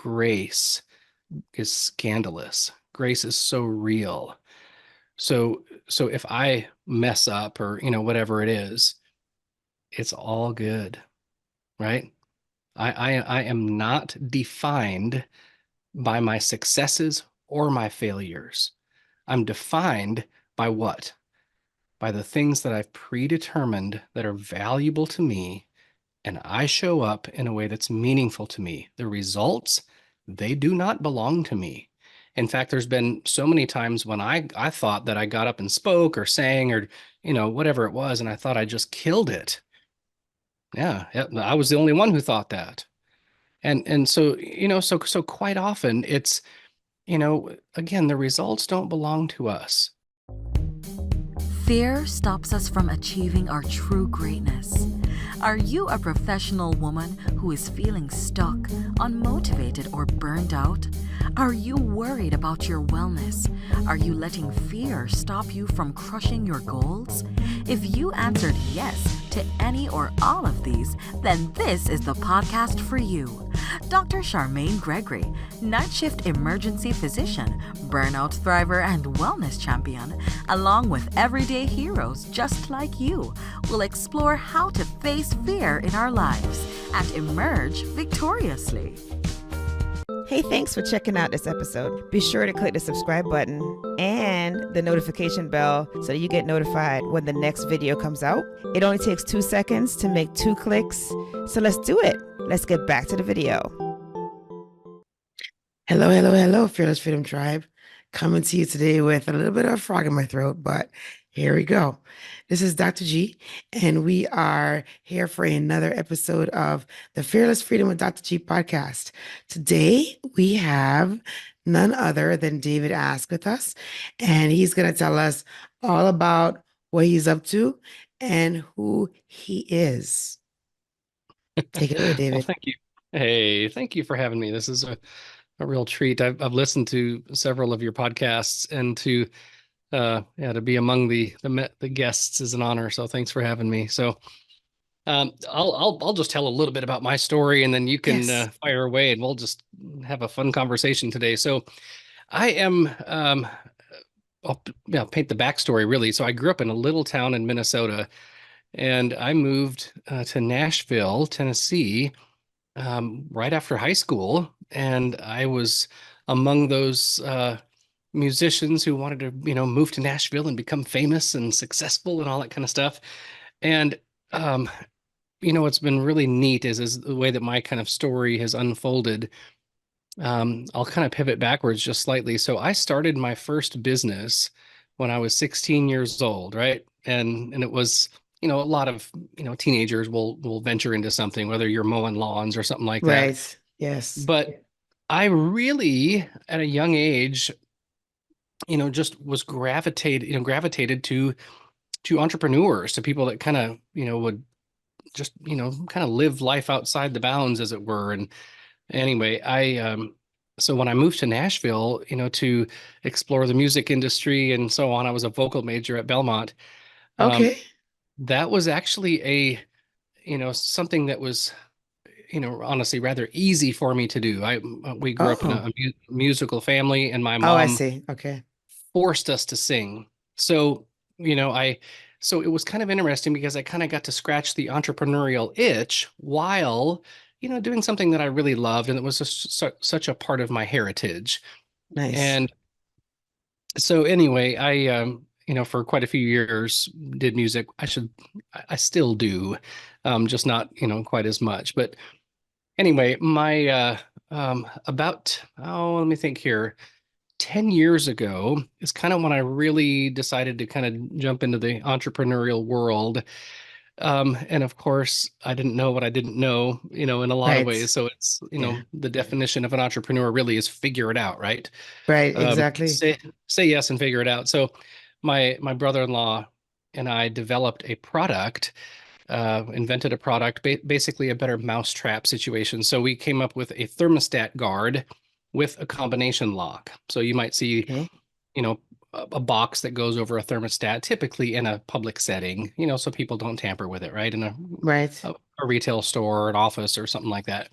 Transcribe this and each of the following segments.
grace is scandalous. Grace is so real. So if I mess up or, whatever it is, it's all good, right? I am not defined by my successes or my failures. I'm defined by what? By the things that I've predetermined that are valuable to me, and I show up in a way that's meaningful to me. The results, they do not belong to me. In fact, there's been so many times when I thought that I got up and spoke or sang or, whatever it was, and I thought I just killed it. Yeah, I was the only one who thought that. And so, so quite often it's, again, the results don't belong to us. Fear stops us from achieving our true greatness. Are you a professional woman who is feeling stuck, unmotivated, or burned out? Are you worried about your wellness? Are you letting fear stop you from crushing your goals? If you answered yes to any or all of these, then this is the podcast for you. Dr. Charmaine Gregory, night shift emergency physician, burnout thriver, and wellness champion, along with everyday heroes just like you, will explore how to face fear in our lives and emerge victoriously. Hey, thanks for checking out this episode. Be sure to click the subscribe button and the notification bell so that you get notified when the next video comes out. It only takes 2 seconds to make 2 clicks. So let's do it. Let's get back to the video. Hello, Fearless Freedom Tribe. Coming to you today with a little bit of a frog in my throat, but here we go. This is Dr. G, and we are here for another episode of the Fearless Freedom with Dr. G podcast. Today, we have none other than David Ask with us, and he's going to tell us all about what he's up to and who he is. Take it away, David. Well, thank you. Hey, thank you for having me. This is a real treat. I've listened to several of your podcasts, and to be among the guests is an honor. So thanks for having me. So I'll just tell a little bit about my story, and then you can fire away, and we'll just have a fun conversation today. So I am I'll paint the backstory really. So I grew up in a little town in Minnesota, and I moved to Nashville, Tennessee, right after high school, and I was among those musicians who wanted to, move to Nashville and become famous and successful and all that kind of stuff. And what's been really neat is the way that my kind of story has unfolded. I'll kind of pivot backwards just slightly. So I started my first business when I was 16 years old, right? And it was, a lot of, teenagers will venture into something, whether you're mowing lawns or something like that. Right. Yes. But I really, at a young age, just was gravitated to entrepreneurs, to people that kind of, would just, kind of live life outside the bounds, as it were. And anyway, so when I moved to Nashville, to explore the music industry and so on, I was a vocal major at Belmont. Okay. That was actually something that was, honestly rather easy for me to do. We grew up in a musical family, and my mom I see. Okay. forced us to sing. So, so it was kind of interesting because I kind of got to scratch the entrepreneurial itch while, doing something that I really loved, and it was just such a part of my heritage. Nice. And so anyway, I for quite a few years did music. I still do, just not, quite as much. But anyway, my let me think here. 10 years ago is kind of when I really decided to kind of jump into the entrepreneurial world. And of course, I didn't know what I didn't know, in a lot of ways. So it's, the definition of an entrepreneur really is figure it out, right? Right, exactly. Say yes and figure it out. So my brother-in-law and I developed a product, invented a product, basically a better mousetrap situation. So we came up with a thermostat guard with a combination lock. So you might see, a box that goes over a thermostat, typically in a public setting, so people don't tamper with it, right? In a retail store or an office or something like that.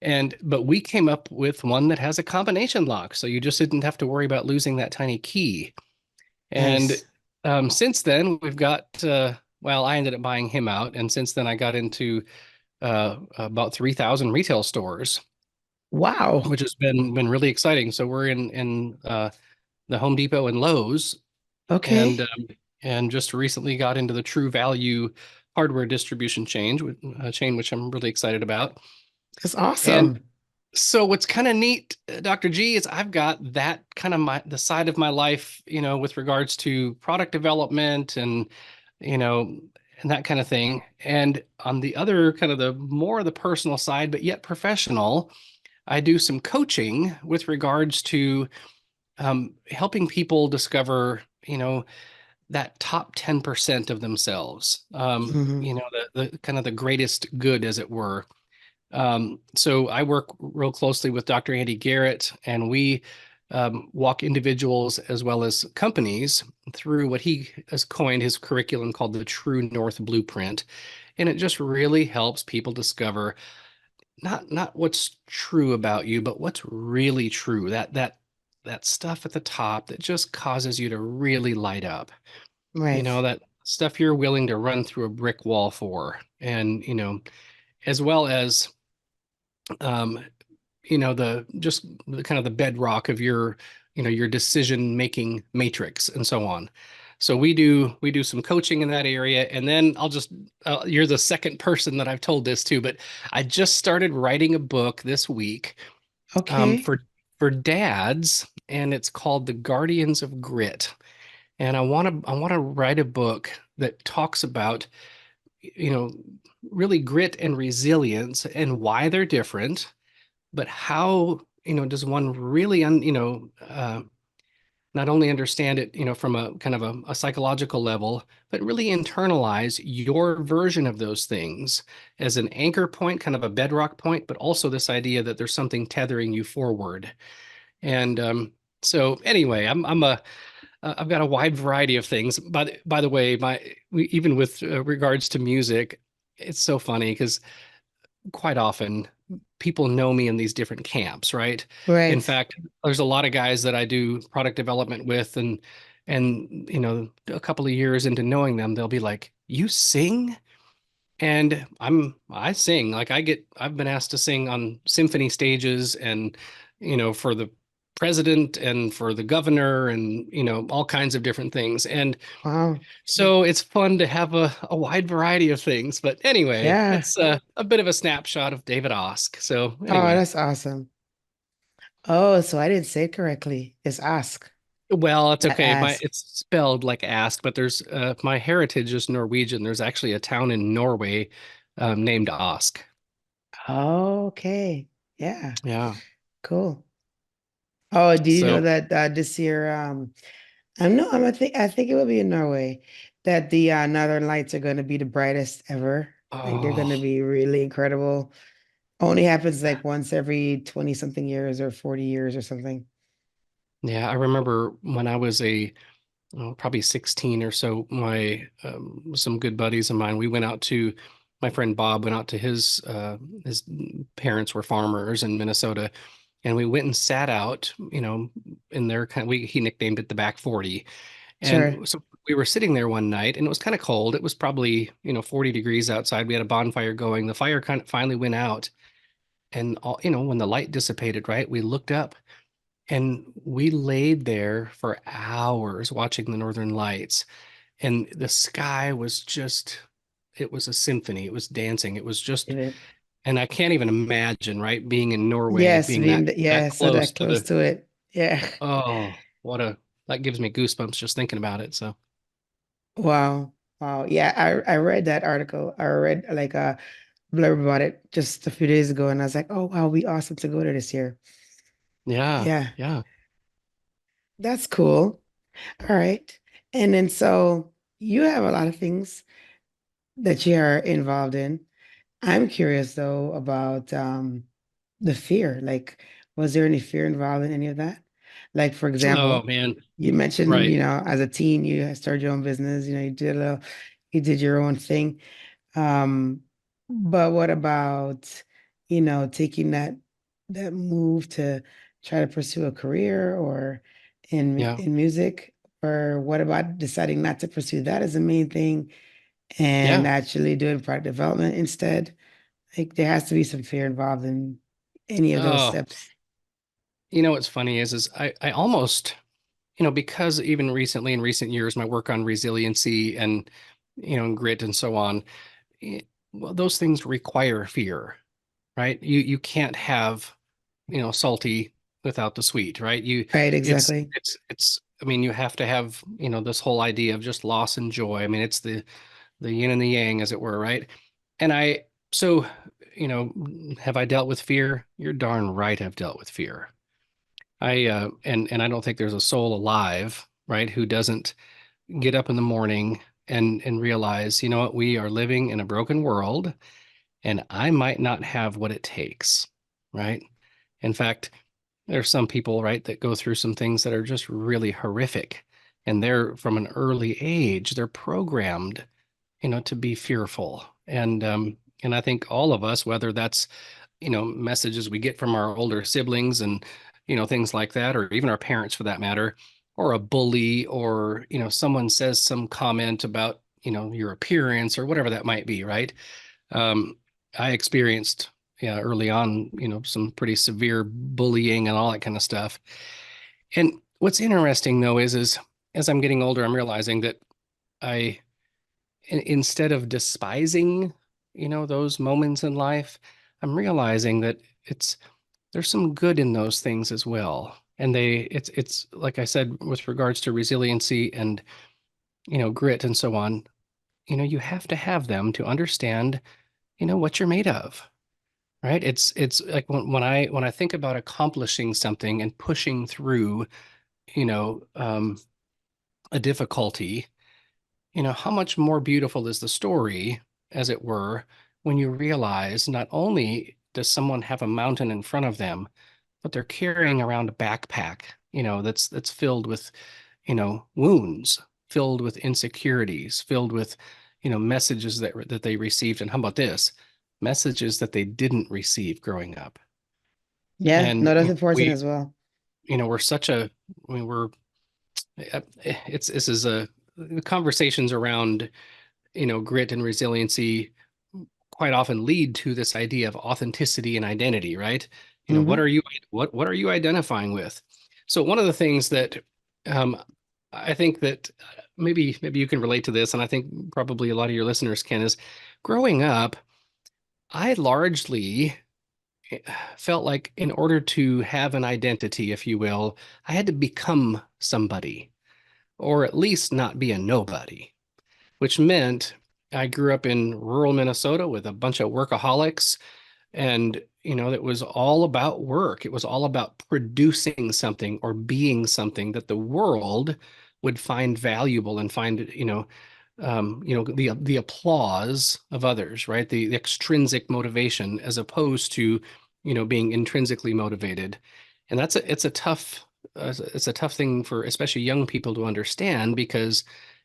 But we came up with one that has a combination lock, so you just didn't have to worry about losing that tiny key. And Nice. since then, we've got well, I ended up buying him out, and since then, I got into about 3,000 retail stores, Wow. which has been really exciting. So we're in the Home Depot and Lowe's, and Okay. just recently got into the True Value hardware distribution chain, which I'm really excited about. That's And awesome. so what's kind of neat, Dr. G, is I've got that kind of the side of my life, with regards to product development and, you know, and that kind of thing. And on the other kind of the more of the personal side, but yet professional, I do some coaching with regards to helping people discover, that top 10% of themselves, Hmm. the kind of the greatest good, as it were. So I work real closely with Dr. Andy Garrett, and we walk individuals as well as companies through what he has coined his curriculum called the True North Blueprint. And it just really helps people discover not what's true about you, but what's really true. That stuff at the top that just causes you to really light up. Right. That stuff you're willing to run through a brick wall for. And, as well as um, the just the kind of the bedrock of your your decision making matrix and so on. So we do some coaching in that area. And then you're the second person that I've told this to, but I just started writing a book this week Okay. for dads, and it's called The Guardians of Grit. And I want to write a book that talks about you know really grit and resilience and why they're different, but how does one really not only understand it from a kind of a psychological level, but really internalize your version of those things as an anchor point, kind of a bedrock point, but also this idea that there's something tethering you forward. And so anyway, I've got a wide variety of things. By the way, even with regards to music, it's so funny because quite often people know me in these different camps, right? In Right. fact, there's a lot of guys that I do product development with, and a couple of years into knowing them, they'll be like, "You sing?" And I sing. Like I've been asked to sing on symphony stages, and for the president and for the governor, and all kinds of different things. And Wow. so it's fun to have a wide variety of things. But anyway, Yeah. it's a bit of a snapshot of David Osk. So Oh, anyway, that's awesome. Oh, so I didn't say it correctly. It's ask, well, it's not okay. ask. It's spelled like ask, but there's my heritage is Norwegian. There's actually a town in Norway named Osk. Okay. Yeah. Yeah. Cool. Oh, do you know So, that this year, I think it will be in Norway that the Northern Lights are going to be the brightest ever. Like they're going oh, to be really incredible. Only happens like once every 20 something years or 40 years or something. yeah. I remember when I was probably 16 or so, my some good buddies of mine, we went out to my friend Bob went out to his parents were farmers in Minnesota, and we went and sat out, in their kind of, he nicknamed it the back 40. Sure. And so we were sitting there one night, and it was kind of cold. It was probably, 40 degrees outside. We had a bonfire going. The fire kind of finally went out, and when the light dissipated, right, we looked up, and we laid there for hours watching the northern lights. And the sky was just, it was a symphony. It was dancing. It was just, Even- and I can't even imagine, right, being in Norway, Yes, being that that yeah, so close that to close the, to it. Yeah. oh, that gives me goosebumps just thinking about it. So, Wow. Wow. Yeah, I read that article. I read like a blurb about it just a few days ago, and I was like, oh wow, be awesome to go there this year. yeah, Yeah, yeah. that's cool. All right. And then so you have a lot of things that you are involved in. I'm curious though about the fear. Like, was there any fear involved in any of that? Like, for Oh example, man, you mentioned, right. as a teen, you had started your own business, you did your own thing. Um, but what about taking that move to try to pursue a career or Yeah. in music? Or what about deciding not to pursue that as the main thing and Yeah. actually doing product development instead? Like there has to be some fear involved in any of those Oh, steps. what's funny is I almost, because even recently in recent years, my work on resiliency and, and grit and so on, eh, well, those things require fear, right? You can't have, salty without the sweet, right? Right, It's, exactly. I mean, you have to have, this whole idea of just loss and joy. I mean, it's the yin and the yang, as it were, right? And so, have I dealt with fear? You're darn right I've dealt with fear. And I don't think there's a soul alive, right, who doesn't get up in the morning and realize, you know what, we are living in a broken world and I might not have what it takes, right? In fact, there's some people, right, that go through some things that are just really horrific. And they're from an early age, they're programmed, to be fearful. And I think all of us, whether that's, messages we get from our older siblings and, things like that, or even our parents for that matter, or a bully, or, someone says some comment about, your appearance or whatever that might be, right? Um, I experienced, yeah, early on, some pretty severe bullying and all that kind of stuff. And what's interesting though is as I'm getting older, I'm realizing that I, instead of despising, those moments in life, I'm realizing that it's there's some good in those things as well. And it's like I said, with regards to resiliency and, grit and so on, you have to have them to understand, what you're made of. Right. It's like when I think about accomplishing something and pushing through, you know, um, a difficulty, how much more beautiful is the story, as it were, when you realize not only does someone have a mountain in front of them, but they're carrying around a backpack, that's filled with, wounds, filled with insecurities, filled with, messages that they received. And how about this? Messages that they didn't receive growing up. Yeah, And no, that's important we, as well. we're such a, I mean, we're, it's, this is a, the conversations around, grit and resiliency quite often lead to this idea of authenticity and identity, right? What Hmm. are you what are you identifying with? So one of the things that um, I think that maybe you can relate to this, and I think probably a lot of your listeners can, is growing up, I largely felt like in order to have an identity, if you will, I had to become somebody, or at least not be a nobody, which meant I grew up in rural Minnesota with a bunch of workaholics. And, it was all about work. It was all about producing something or being something that the world would find valuable and find, the applause of others, right? The extrinsic motivation as opposed to, being intrinsically motivated. And it's a tough thing for especially young people to understand because,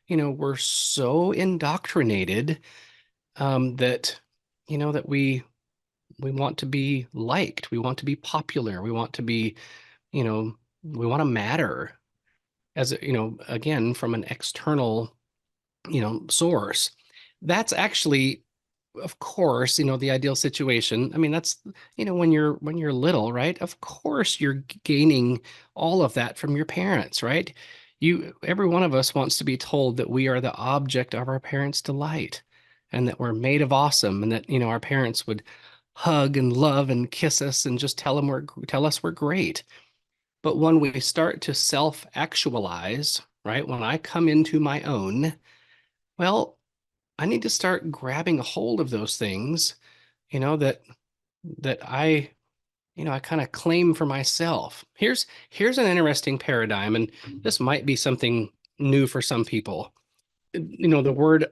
we're so indoctrinated that, that we want to be liked, we want to be popular, we want to be, we want to matter as again from an external, source. That's actually, of course, the ideal situation. I mean, that's, when you're little, right? Of course you're gaining all of that from your parents, right? Every one of us wants to be told that we are the object of our parents' delight and that we're made of awesome and that, our parents would hug and love and kiss us and just tell us we're great. But when we start to self-actualize, right? When I come into my own, well, I need to start grabbing a hold of those things, that I, I kind of claim for myself. Here's an interesting paradigm, and this might be something new for some people. The word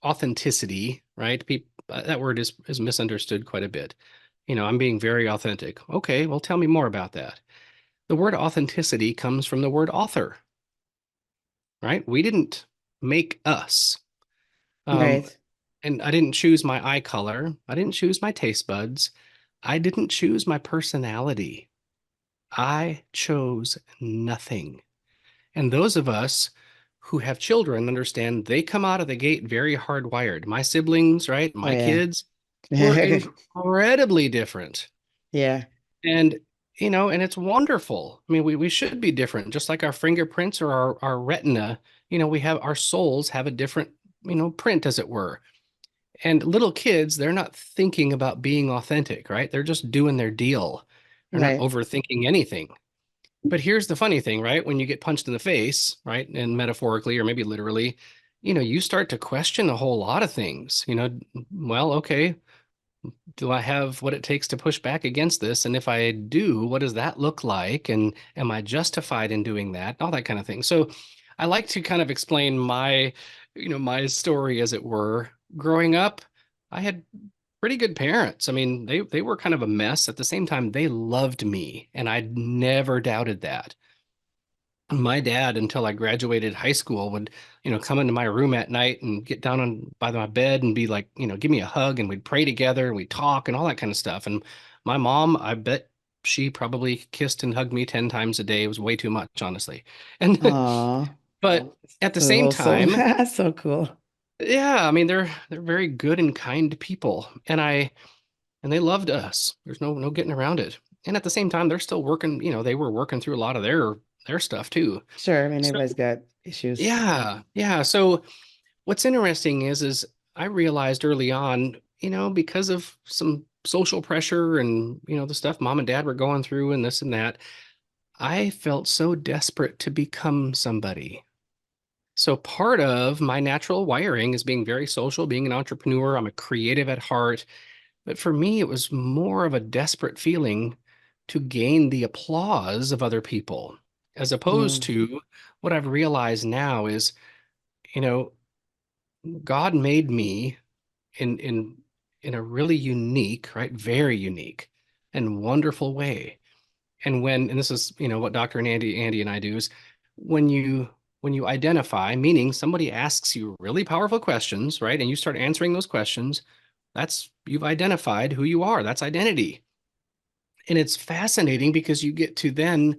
authenticity, right? That word is misunderstood quite a bit. I'm being very authentic. Okay, well, tell me more about that. The word authenticity comes from the word author, right? We didn't make us. Um, Right. and I didn't choose my eye color. I didn't choose my taste buds. I didn't choose my personality. I chose nothing. And those of us who have children understand they come out of the gate very hardwired. My siblings, right? Oh My yeah. kids were incredibly different. Yeah. And, and it's wonderful. I mean, we should be different, just like our fingerprints or our retina. We have our souls have a different, print, as it were. And little kids, they're not thinking about being authentic, right? They're just doing their deal. They're not Right. overthinking anything. But here's the funny thing, right? When you get punched in the face, right? And metaphorically or maybe literally, you start to question a whole lot of things. Well, okay, do I have what it takes to push back against this? And if I do, what does that look like? And am I justified in doing that? All that kind of thing. So I like to kind of explain my story, as it were. Growing up, I had pretty good parents. I mean, they were kind of a mess. At the same time, they loved me, and I never doubted that. My dad, until I graduated high school, would, come into my room at night and get down on by my bed and be like, give me a hug, and we'd pray together and we'd talk and all that kind of stuff. And my mom, I bet she probably kissed and hugged me 10 times a day. It was way too much, honestly. And Aw. but at the So same wholesome. time, So cool. yeah, I mean they're very good and kind people. And they loved us. There's no getting around it. And at the same time, they're still working, they were working through a lot of their stuff too. Sure. I mean, So everybody's got issues. yeah, yeah. So what's interesting is I realized early on, because of some social pressure and, the stuff mom and dad were going through and this and that, I felt so desperate to become somebody. So part of my natural wiring is being very social, being an entrepreneur. I'm a creative at heart. But for me, it was more of a desperate feeling to gain the applause of other people, as opposed Mm, to what I've realized now is, you know, God made me in a really unique, right? Very unique and wonderful way. And this is, what Dr. and Andy and I do is when you when you identify, meaning somebody asks you really powerful questions, right? And you start answering those questions, that's you've identified who you are. That's identity. And it's fascinating because you get to then,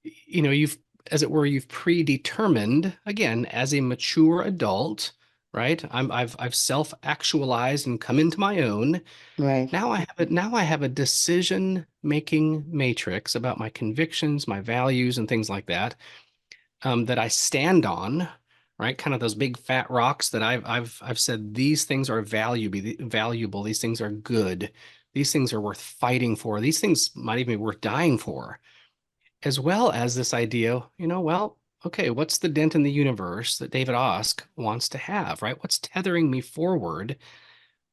you've, as it were, you've predetermined again as a mature adult, right? I've self-actualized and come into my own. right. Now I have a decision-making matrix about my convictions, my values, and things like that, that I stand on, right? Kind of those big fat rocks that I've said these things are valuable, these things are good, these things are worth fighting for, these things might even be worth dying for, as well as this idea, well, okay, what's the dent in the universe that David Osk wants to have, right? What's tethering me forward?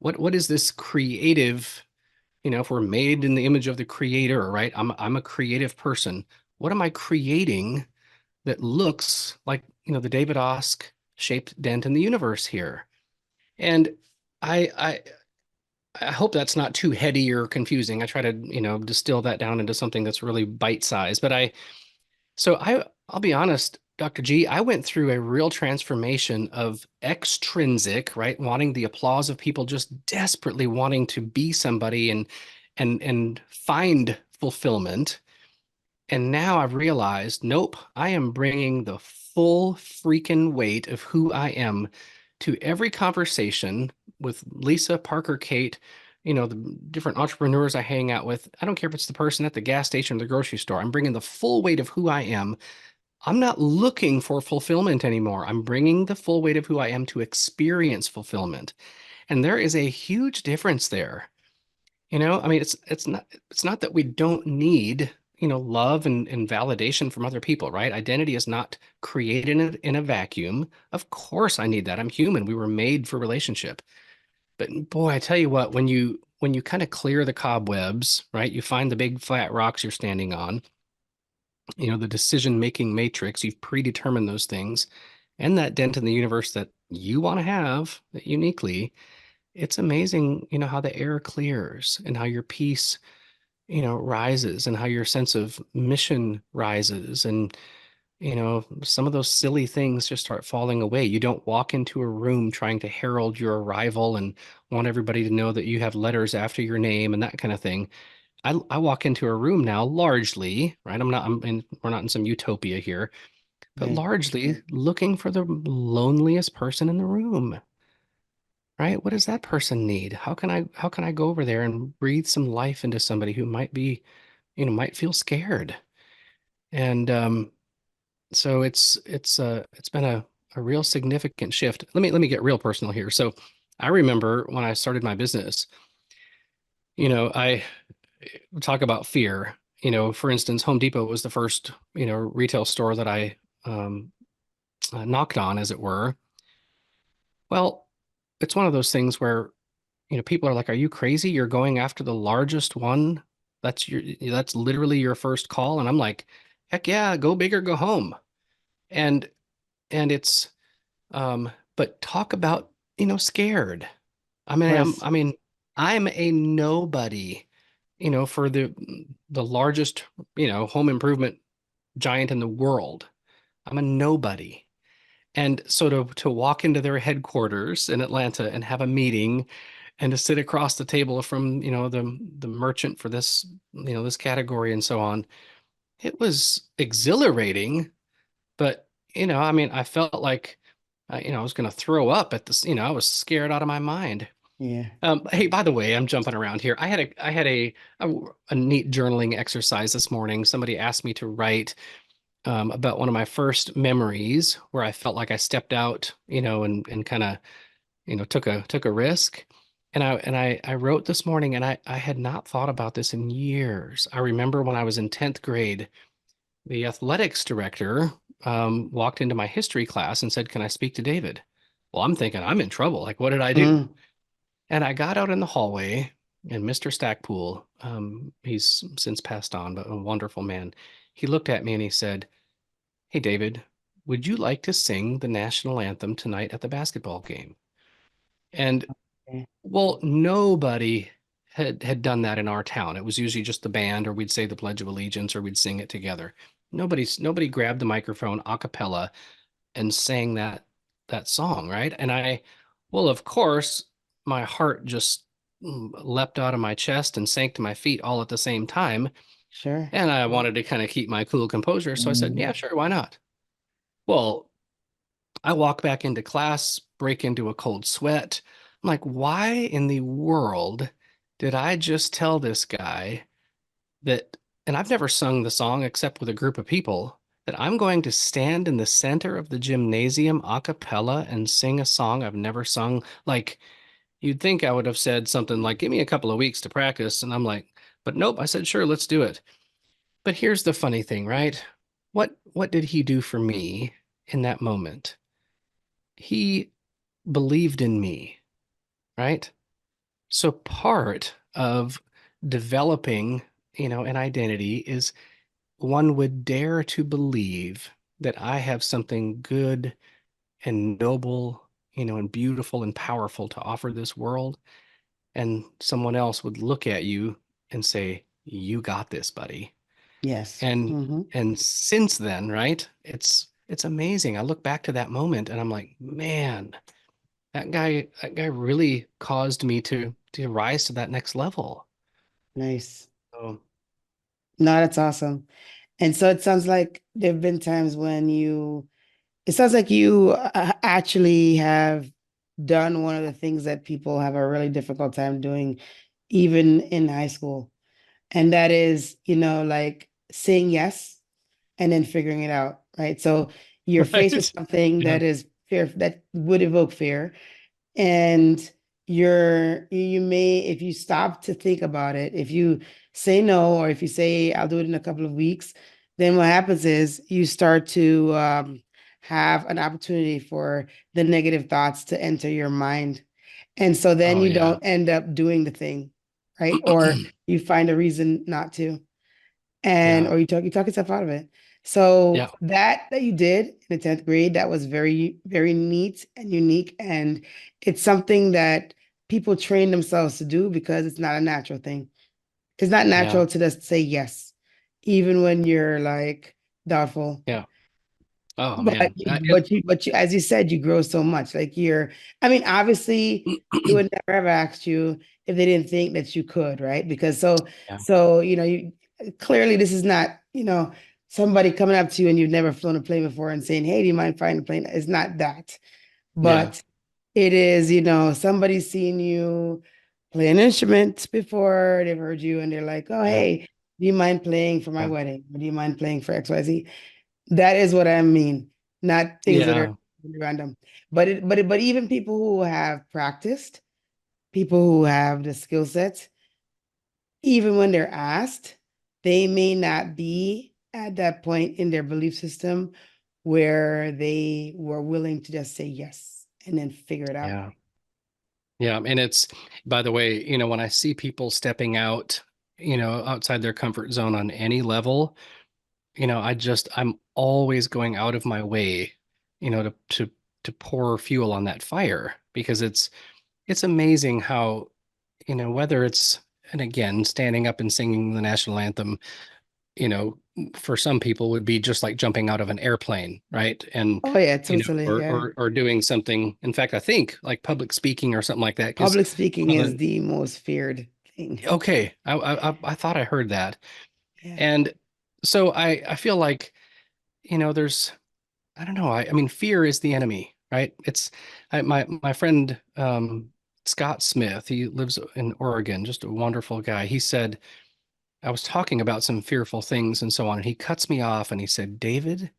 What is this creative, if we're made in the image of the creator, right? I'm a creative person. What am I creating that looks like, the David Osk shaped dent in the universe here? And I I I hope that's not too heady or confusing. I try to, distill that down into something that's really bite-sized. I'll be honest, Dr. G, I went through a real transformation of extrinsic, right? Wanting the applause of people, just desperately wanting to be somebody and find fulfillment. And now I've realized, nope, I am bringing the full freaking weight of who I am to every conversation with Lisa, Parker, Kate, the different entrepreneurs I hang out with. I don't care if it's the person at the gas station or the grocery store. I'm bringing the full weight of who I am. I'm not looking for fulfillment anymore. I'm bringing the full weight of who I am to experience fulfillment. And there is a huge difference there. I mean, it's not that we don't need, love and validation from other people, right? Identity is not created in a vacuum. Of course I need that. I'm human. We were made for relationship. But boy, I tell you what, when you kind of clear the cobwebs, right? You find the big flat rocks you're standing on, the decision-making matrix, you've predetermined those things, and that dent in the universe that you want to have uniquely, it's amazing, how the air clears and how your peace, rises and how your sense of mission rises. And some of those silly things just start falling away. You don't walk into a room trying to herald your arrival and want everybody to know that you have letters after your name and that kind of thing. I walk into a room now largely, right? We're not in some utopia here, but Right. largely looking for the loneliest person in the room, right? What does that person need? How can I go over there and breathe some life into somebody who might feel scared? And so it's been a real significant shift. Let me get real personal here. So I remember when I started my business, I talk about fear. For instance, Home Depot was the first, retail store that I um, knocked on, as it were. Well, it's one of those things where, people are like, "Are you crazy? You're going after the largest one? That's literally your first call." And I'm like, "Heck yeah, go big or go home." And and it's but talk about, scared. I Of mean, I'm course. I mean, I'm a nobody, for the largest, home improvement giant in the world. I'm a nobody. And so to walk into their headquarters in Atlanta and have a meeting and to sit across the table from, the merchant for this category and so on, it was exhilarating, but I mean, I felt like I was going to throw up at this, I was scared out of my mind. Yeah. Hey, by the way, I'm jumping around here. I had a neat journaling exercise this morning. Somebody asked me to write about one of my first memories where I felt like I stepped out, and kind of, took a risk. And I wrote this morning, and I had not thought about this in years. I remember when I was in 10th grade, the athletics director walked into my history class and said, "Can I speak to David?" Well, I'm thinking I'm in trouble. Like, what did I do? Mm. And I got out in the hallway, and Mr. Stackpool, he's since passed on, but a wonderful man, he looked at me and he said, "Hey, David, would you like to sing the national anthem tonight at the basketball game?" And Okay. well, nobody had done that in our town. It was usually just the band, or we'd say the Pledge of Allegiance, or we'd sing it together. Nobody grabbed the microphone a cappella and sang that song, right? Well, of course, my heart just leapt out of my chest and sank to my feet all at the same time. Sure. And I wanted to kind of keep my cool composure. So I said, "Yeah, sure, why not?" Well, I walk back into class, break into a cold sweat. I'm like, why in the world did I just tell this guy that, and I've never sung the song except with a group of people, that I'm going to stand in the center of the gymnasium a cappella and sing a song I've never sung? Like, you'd think I would have said something like, "Give me a couple of weeks to practice." And I'm like, but nope, I said, "Sure, let's do it." But here's the funny thing, right? What did he do for me in that moment? He believed in me, right? So part of developing, an identity is one would dare to believe that I have something good and noble, and beautiful and powerful to offer this world. And someone else would look at you and say, "You got this, buddy." Yes. And Hmm. and since then, right? It's amazing. I look back to that moment and I'm like, man, that guy really caused me to rise to that next level. Nice. So No, that's awesome. And so it sounds like there have been times when it sounds like you actually have done one of the things that people have a really difficult time doing, even in high school. And that is, like saying yes and then figuring it out, right? So you're faced with right. something Yeah. that is fear, that would evoke fear, and you may, if you stop to think about it, if you say no, or if you say I'll do it in a couple of weeks, then what happens is you start to have an opportunity for the negative thoughts to enter your mind, and so then Oh you yeah. don't end up doing the thing, right? Or you find a reason not to, and Yeah. or you talk yourself out of it. So Yeah. that you did in the 10th grade, that was very, very neat and unique. And it's something that people train themselves to do because it's not a natural thing. It's not Yeah. natural to just say yes, even when you're like doubtful. Yeah. Oh But man. but you, as you said, you grow so much. Like I mean, obviously, they would never have asked you if they didn't think that you could, right? Because Yeah. you clearly this is not, somebody coming up to you and you've never flown a plane before and saying, "Hey, do you mind flying a plane?" It's not that, Yeah. but it is, somebody's seen you play an instrument before, they've heard you, and they're like, "Oh, Yeah. hey, do you mind playing for my Yeah. wedding? Or do you mind playing for XYZ?" That is what I mean, not things that are Yeah. random. But even people who have practiced, people who have the skill sets, even when they're asked, they may not be at that point in their belief system where they were willing to just say yes and then figure it out. Yeah. Yeah. And it's, by the way, when I see people stepping out, outside their comfort zone on any level, I'm always going out of my way, to pour fuel on that fire because it's amazing how, whether it's, and again, standing up and singing the national anthem, you know, for some people would be just like jumping out of an airplane, right? And, Oh yeah, totally. or, Yeah. or doing something. In fact, I think like public speaking or something like that, because Public speaking one of is the, the most feared thing. okay, I thought I heard that. Yeah. And so I feel like, there's, I don't know. I mean, fear is the enemy, right? My friend, Scott Smith, he lives in Oregon, just a wonderful guy. He said, I was talking about some fearful things and so on, and he cuts me off and he said, David,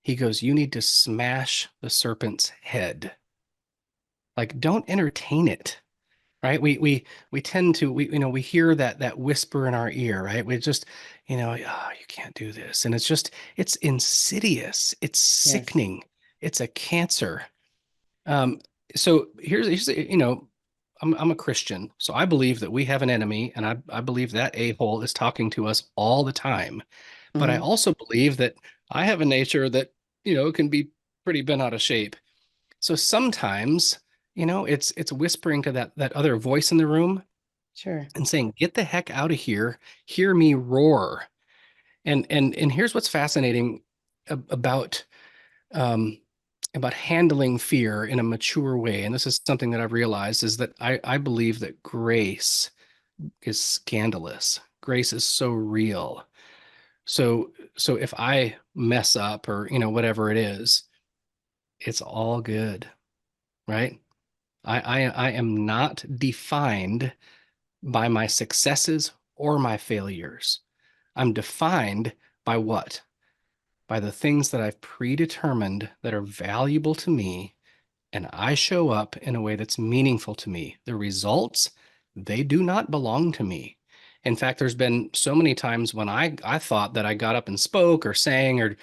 he goes, you need to smash the serpent's head. Like, don't entertain it. Right. We tend to, we hear that whisper in our ear, right? We just, oh, you can't do this. And it's insidious. It's Yes. sickening. It's a cancer. Um, so here's I'm a Christian, so I believe that we have an enemy, and I believe that a-hole is talking to us all the time. But I Hmm. also believe that I have a nature that, can be pretty bent out of shape. So sometimes, it's whispering to that other voice in the room Sure. and saying, "Get the heck out of here. Hear me roar." And here's what's fascinating about um, about handling fear in a mature way. And this is something that I've realized is that I believe that grace is scandalous. Grace is so real. So if I mess up or whatever it is, it's all good, right? I am not defined by my successes or my failures. I'm defined by what? By the things that I've predetermined that are valuable to me, and I show up in a way that's meaningful to me. The results, they do not belong to me. In fact, there's been so many times when I thought that I got up and spoke or sang or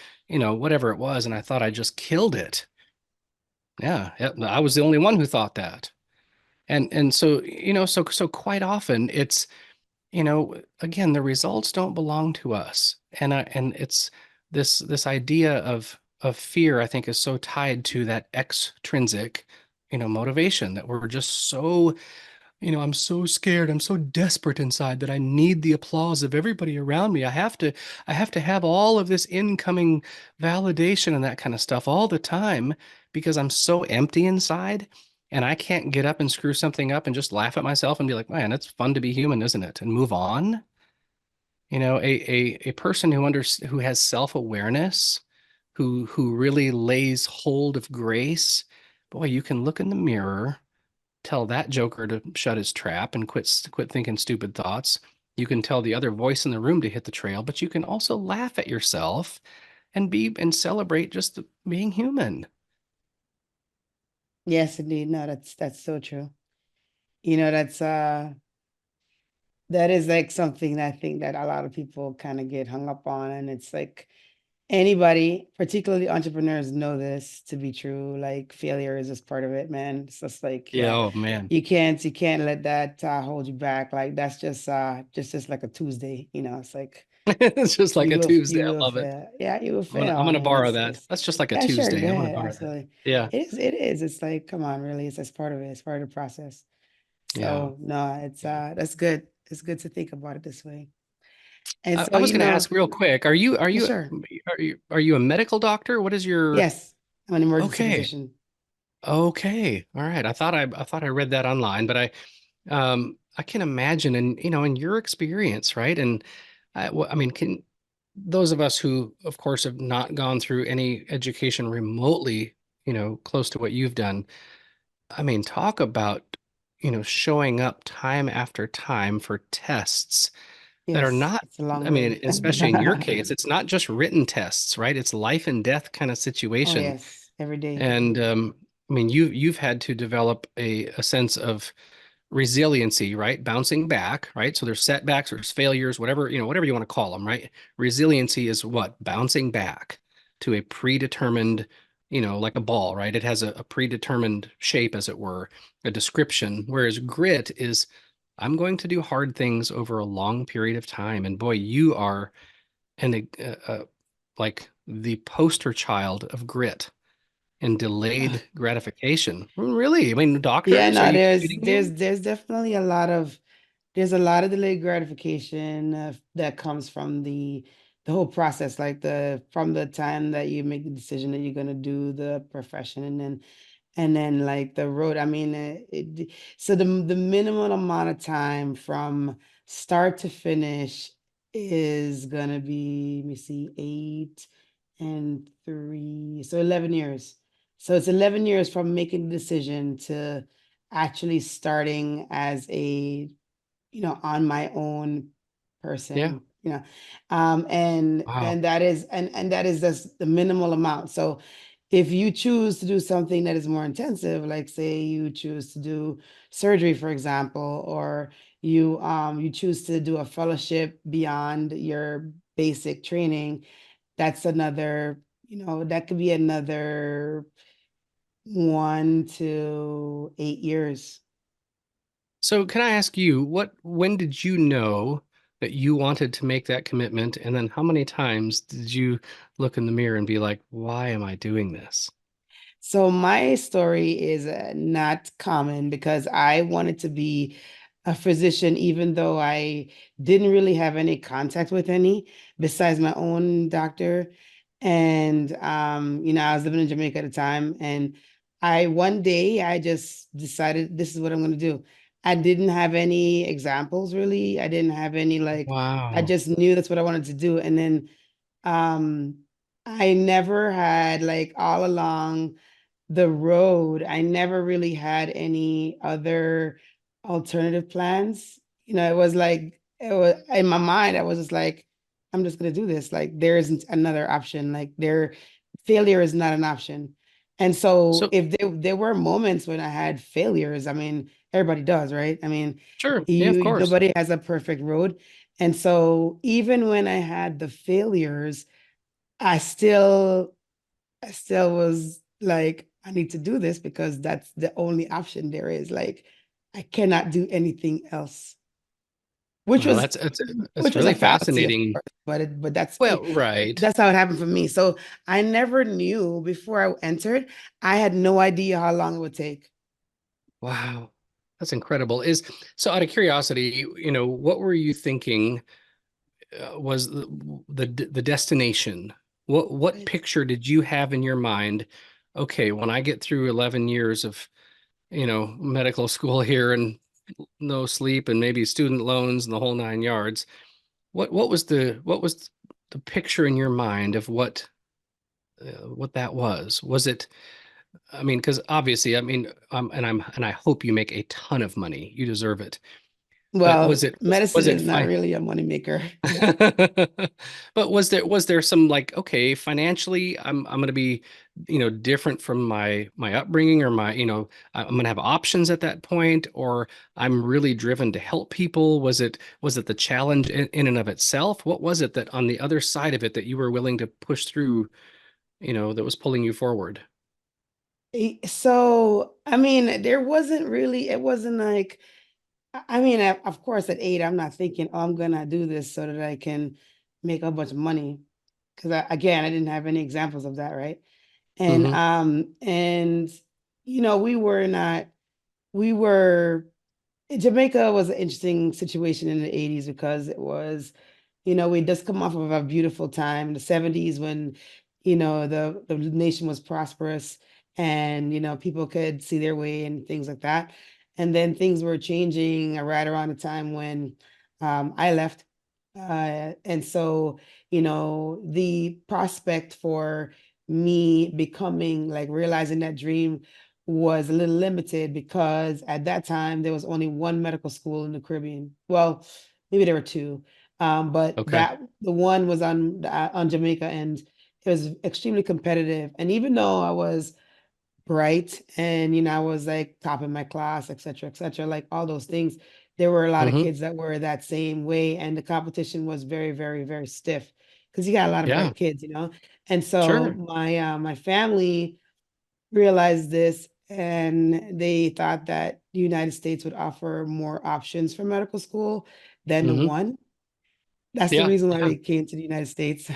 whatever it was, and I thought I just killed it. Yeah, I was the only one who thought that. And so, so quite often it's, again, the results don't belong to us. And it's this idea of fear, I think, is so tied to that extrinsic, motivation that we're just so, I'm so scared. I'm so desperate inside that I need the applause of everybody around me. I have to have all of this incoming validation and that kind of stuff all the time because I'm so empty inside and I can't get up and screw something up and just laugh at myself and be like, man, it's fun to be human, isn't it? And move on. A person who has self-awareness, who really lays hold of grace, boy, you can look in the mirror, tell that joker to shut his trap and quit thinking stupid thoughts. You can tell the other voice in the room to hit the trail, but you can also laugh at yourself and celebrate just being human. Yes, indeed. No, that's so true. You know, that is like something that I think that a lot of people kind of get hung up on. And it's like anybody, particularly entrepreneurs, know this to be true. Like failure is just part of it, man. It's just like, Yeah, yeah, oh man. you can't let that hold you back. Like that's just like a Tuesday, it's like It's just like a Tuesday. you I will love it. fail. Yeah, you will I'm fail. gonna And borrow that. That's just like a yeah, sure, Tuesday. go I'm gonna ahead. borrow that. Absolutely. Yeah, It is. It's like, come on, really. It's part of it. It's part of the process. yeah, So no, it's yeah. that's good. It's good to think about it this way. And I so, was going to ask real quick, yeah, sure. are you a medical doctor? What is your Yes, I'm an emergency okay. physician. Okay. All right. I thought I read that online, but I can imagine and in your experience, right? And I mean, can those of us who, of course, have not gone through any education remotely, close to what you've done, I mean, talk about, showing up time after time for tests that are Yes, not, it's a long I mean, road. especially in your case, it's not just written tests, right? It's life and death kind of Oh, situation. yes, every day. And I mean, you've had to develop a sense of resiliency, right? Bouncing back, right? So there's setbacks, there's failures, whatever, whatever you want to call them, right? Resiliency is what? Bouncing back to a predetermined, like a ball, right? It has a predetermined shape, as it were, a description. Whereas grit is, I'm going to do hard things over a long period of time. And boy, you are like the poster child of grit and delayed gratification. Really? I mean, Yeah, doctors, are no, you kidding me? there's definitely there's a lot of delayed gratification that comes from the whole process, like the from the time that you make the decision that you're going to do the profession, and then like the road. I mean, so the minimum amount of time from start to finish is gonna be, let me see, 8 and 3, so 11 years. So it's 11 years from making the decision to actually starting as a, on my own Yeah. person, Wow. and that is just the minimal amount. So if you choose to do something that is more intensive, like say you choose to do surgery, for example, or you choose to do a fellowship beyond your basic training, that's another, that could be another 1 to 8 years. So can I ask you, when did you know that you wanted to make that commitment? And then how many times did you look in the mirror and be like, why am I doing this? So my story is not common because I wanted to be a physician, even though I didn't really have any contact with any besides my own doctor. And I was living in Jamaica at the time, and I one day I just decided this is what I'm going to do. I didn't have any examples really. I didn't have any like. I Wow. just knew that's what I wanted to do, and then um, I never had like all along the road, I never really had any other alternative plans. It was like, it was in my mind, I was just like, I'm just gonna do this. Like there isn't another option. Like failure is not an option. And so So if there were moments when I had failures, I mean, everybody does, right? I mean, sure. Yeah, of course. nobody has a perfect road. And so even when I had the failures, I still I still was like, I need to do this because that's the only option there is. Like, I cannot do anything else, which Well, was that's which was a really fallacy, of fascinating. course, but Well, right. that's how it happened for me. So I never knew before I entered, I had no idea how long it would take. Wow. That's incredible. So out of curiosity, what were you thinking was the destination? What Right. picture did you have in your mind? Okay, when I get through 11 years of, medical school here and no sleep and maybe student loans and the whole nine yards, what was the picture in your mind of what that was? Was it, I mean, because obviously, I mean, and I hope you make a ton of money. You deserve it. But Well, medicine was it is not fine? really a moneymaker. But was there some like, okay, financially, I'm going to be, different from my upbringing or I'm going to have options at that point, or I'm really driven to help people. Was it the challenge in and of itself? What was it that on the other side of it that you were willing to push through, that was pulling you forward? So, I mean, it wasn't like, I mean, of course, at 8, I'm not thinking, oh, I'm gonna do this so that I can make a bunch of money. Because again, I didn't have any examples of that, right? And Hmm. we were not, we were Jamaica was an interesting situation in the 80s because we just come off of a beautiful time, the 70s, when, the nation was prosperous and, people could see their way and things like that. And then things were changing right around the time when I left. And so, the prospect for me becoming, like, realizing that dream was a little limited, because at that time there was only one medical school in the Caribbean. Well, maybe there were two, but Okay. that the one was on Jamaica, and it was extremely competitive. And even though I was bright and, I was like top in my class, et cetera, like all those things, there were a lot of Hmm. kids that were that same way, and the competition was very, very, very stiff, because you got a lot of Yeah, bright kids, and so sure. my family realized this, and they thought that the United States would offer more options for medical school than the Hmm. one. That's the Yeah, reason why yeah. we came to the United States.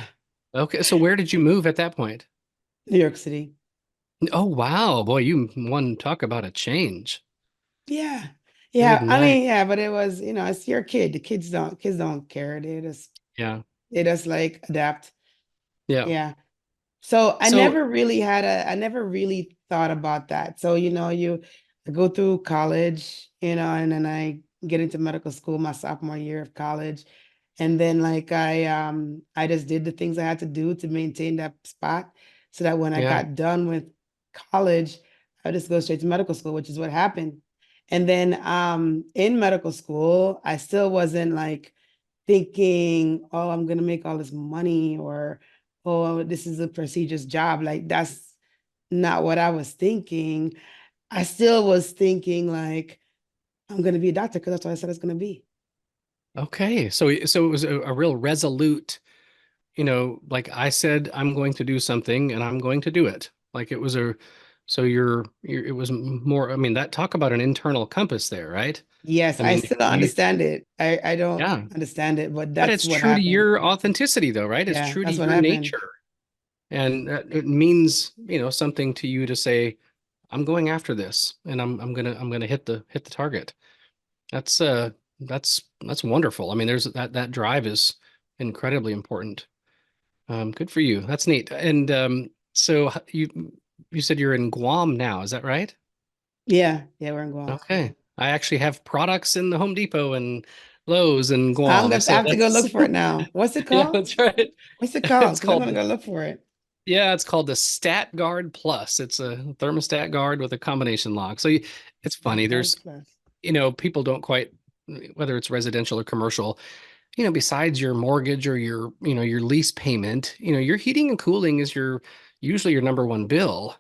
Okay. So where did you move at that point? New York City. Oh, wow. Boy, you one talk about a change. Yeah. Good Yeah. I night. mean, yeah, but it was, it's your kid. The kids don't care. Yeah. They just like adapt. Yeah. Yeah. So So, I never really thought about that. So, I go through college, and then I get into medical school my sophomore year of college. And then, like, I just did the things I had to do to maintain that spot, so that when I yeah. got done with college, I just go straight to medical school, which is what happened. And then in medical school, I still wasn't like thinking, oh, I'm gonna make all this money, or oh, this is a prestigious job. Like, that's not what I was thinking. I still was thinking like, I'm gonna be a doctor, because that's what I said it's gonna be. Okay. So it was a real resolute, like I said, I'm going to do something and I'm going to do it. Like it was so it was more, I mean, that talk about an internal compass there, right? Yes, I I mean, still don't you, understand it. I don't yeah, understand it, but but that's it's what true to happened. your authenticity though, right? It's Yeah, true to that's what your happened. nature. And it means, something to you to say, I'm going after this and I'm gonna hit the target. That's that's wonderful. I mean, there's that drive is incredibly important. Good for you. That's neat. And so you said you're in Guam now, is that right? Yeah, yeah, we're in Guam. Okay. I actually have products in the Home Depot and Lowe's in Guam. I So have to go that's look for it now. What's it yeah, called? that's right. What's it called? It's Because I'm called gonna go look for it. yeah, it's called the Stat Guard Plus. It's a thermostat guard with a combination lock. So it's That funny. guard There's, plus. people don't quite, whether it's residential or commercial, besides your mortgage or your lease payment, your heating and cooling is usually your number one bill.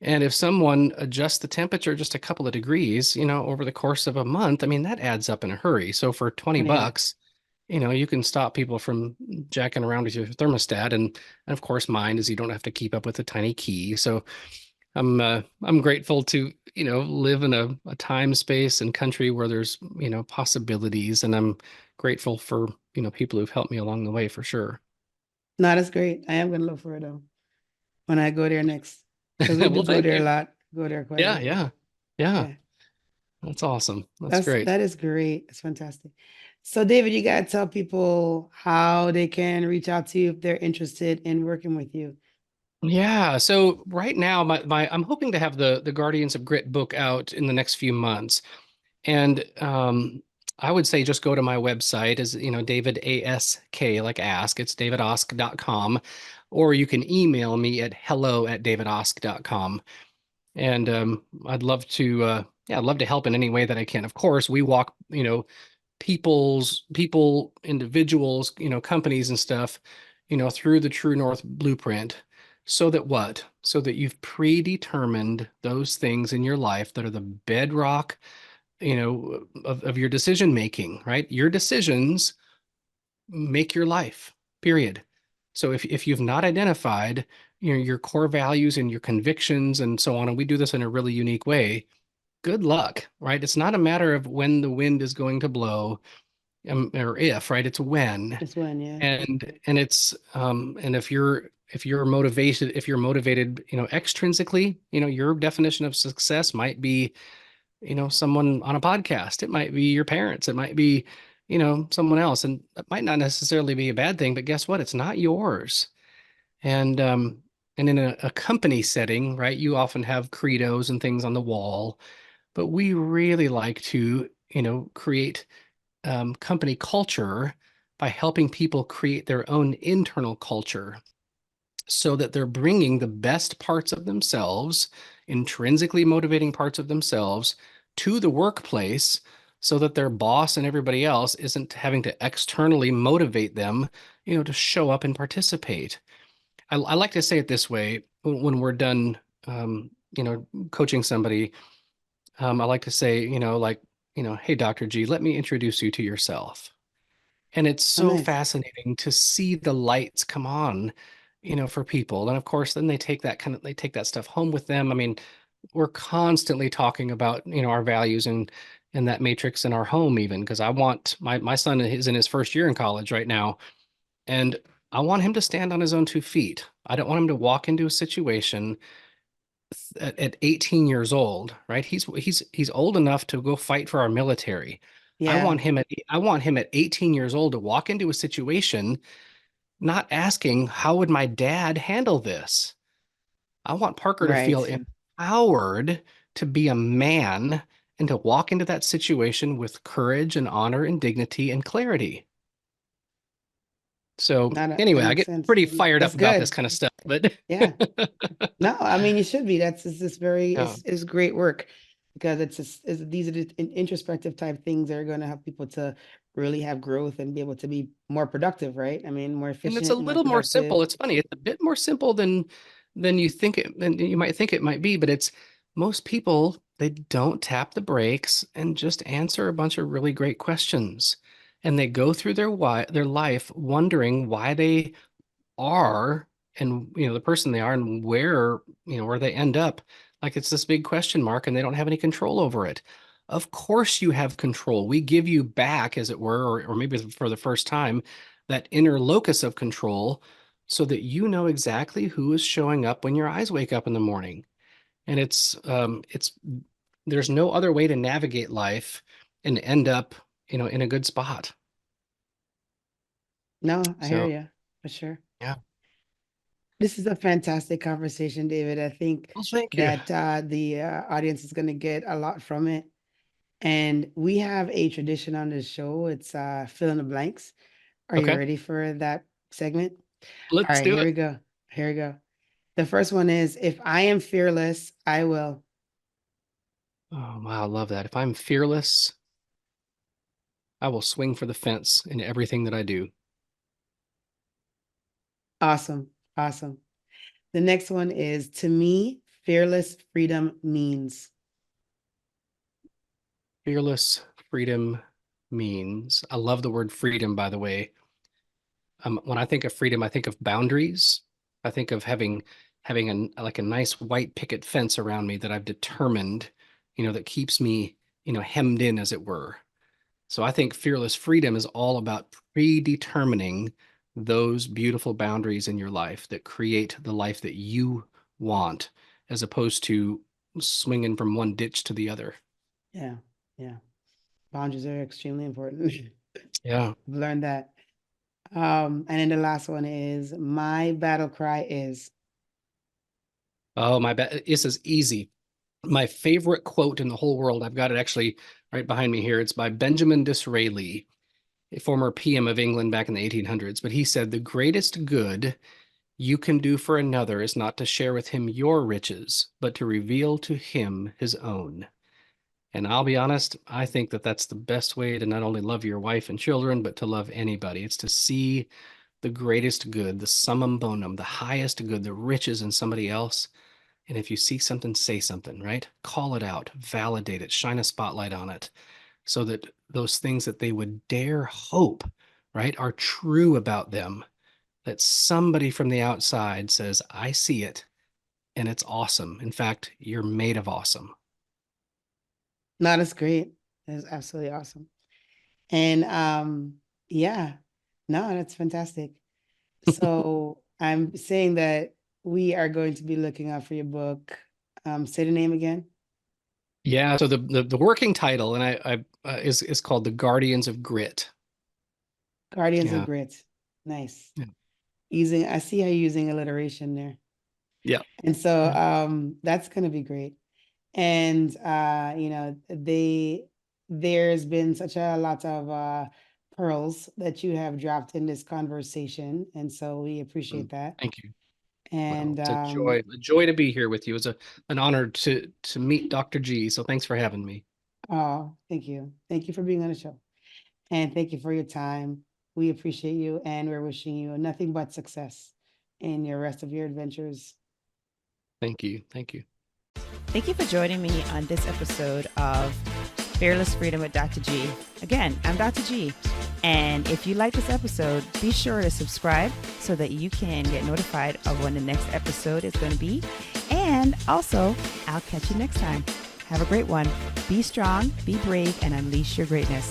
And if someone adjusts the temperature just a couple of degrees, over the course of a month, I mean, that adds up in a hurry. So for 20 Oh yeah. bucks, you can stop people from jacking around with your thermostat. And of course, mine is you don't have to keep up with a tiny key. So I'm grateful to, live in a time, space, and country where there's, possibilities. And I'm grateful for, people who've helped me along the way for sure. No, that's great. I am gonna look for it though when I go there next, because we Well, do go thank there a you. lot. Go there quite a Yeah, bit. yeah, yeah. Yeah. That's awesome. That's great. That is great. It's fantastic. So, David, you gotta tell people how they can reach out to you if they're interested in working with you. Yeah. So right now, I'm hoping to have the Guardians of Grit book out in the next few months. And I would say just go to my website as, David ASK, like ask, it's davidosk.com, or you can email me at hello@davidosk.com. And I'd love to help in any way that I can. Of course, we walk, individuals, companies and stuff, through the True North blueprint so that what? So that you've predetermined those things in your life that are the bedrock, of your decision making, right? Your decisions make your life, period. So if you've not identified, your core values and your convictions and so on, and we do this in a really unique way, good luck, right? It's not a matter of when the wind is going to blow, or if, right? It's when. This one, yeah. And it's and if you're motivated, extrinsically, your definition of success might be, someone on a podcast. It might be your parents. It might be, someone else. And that might not necessarily be a bad thing, but guess what? It's not yours. And in a company setting, right, you often have credos and things on the wall, but we really like to, create company culture by helping people create their own internal culture so that they're bringing the best parts of themselves, intrinsically motivating parts of themselves, to the workplace so that their boss and everybody else isn't having to externally motivate them, to show up and participate. I like to say it this way when we're done, coaching somebody. I like to say, hey, Dr. G, let me introduce you to yourself. And it's Oh, so nice. fascinating to see the lights come on, for people. And of course, then they take that stuff home with them. I mean, we're constantly talking about, our values and that matrix in our home, even because I want my son is in his first year in college right now. And I want him to stand on his own 2 feet. I don't want him to walk into a situation at 18 years old, right? He's old enough to go fight for our military. Yeah, I want him at 18 years old to walk into a situation not asking, how would my dad handle this? I want Parker to feel right. empowered to be a man and to walk into that situation with courage and honor and dignity and clarity. So Not a, anyway, that I makes get sense. pretty fired up That's about this good. kind of stuff, but Yeah. No, I mean you should be. That's it's just very yeah. it's great work because these are the introspective type things that are going to help people to really have growth and be able to be more productive, right? I mean, more And it's a efficient, more little more productive. simple. It's funny. It's a bit more simple than you might think it might be, but it's most people, they don't tap the brakes and just answer a bunch of really great questions. And they go through their life wondering why they are and the person they are and where they end up, like it's this big question mark and they don't have any control over it. Of course you have control. We give you back, as it were, or maybe for the first time, that inner locus of control so that you know exactly who is showing up when your eyes wake up in the morning. And it's there's no other way to navigate life and end up in a good spot. No, I hear So you for sure. yeah. This is a fantastic conversation, David. I think Well, thank you. that the audience is going to get a lot from it. And we have a tradition on this show. It's fill in the blanks. Are you Okay, ready for that segment? All let's right, do here it. we go. Here we go. The first one is if I am fearless, I will. Oh, wow, I love that. If I'm fearless, I will swing for the fence in everything that I do. Awesome. Awesome. The next one is to me, fearless freedom means. Fearless freedom means, I love the word freedom, by the way. When I think of freedom, I think of boundaries. I think of having like a nice white picket fence around me that I've determined, that keeps me, hemmed in, as it were. So I think fearless freedom is all about predetermining those beautiful boundaries in your life that create the life that you want, as opposed to swinging from one ditch to the other. Yeah. Yeah. Boundaries are extremely important. Yeah. I've learned that. And then the last one is my battle cry is Oh, my bad. This is easy. My favorite quote in the whole world, I've got it actually right behind me here. It's by Benjamin Disraeli, a former PM of England back in the 1800s. But he said, the greatest good you can do for another is not to share with him your riches, but to reveal to him his own. And I'll be honest, I think that that's the best way to not only love your wife and children, but to love anybody. It's to see the greatest good, the summum bonum, the highest good, the riches in somebody else. And if you see something, say something, right? Call it out, validate it, shine a spotlight on it so that those things that they would dare hope, right, are true about them. That somebody from the outside says, I see it and it's awesome. In fact, you're made of awesome. not as great. It's absolutely awesome. And yeah, no, that's fantastic. So I'm saying that we are going to be looking out for your book. Say the name again. Yeah. So the working title and I is called The Guardians of Grit. Guardians of Yeah. Grit. Nice. Yeah. I see how you're using alliteration there. Yeah. And so Yeah. that's going to be great. And there's been such a lot of pearls that you have dropped in this conversation. And so we appreciate that. Thank you. Well, And it's a joy to be here with you. It's an honor to meet Dr. G. So thanks for having me. oh, thank you. Thank you for being on the show. And thank you for your time. We appreciate you, and we're wishing you nothing but success in your rest of your adventures. Thank you. Thank you. Thank you for joining me on this episode of Fearless Freedom with Dr. G. Again, I'm Dr. G. And if you like this episode, be sure to subscribe so that you can get notified of when the next episode is going to be. And also, I'll catch you next time. Have a great one. Be strong, be brave, and unleash your greatness.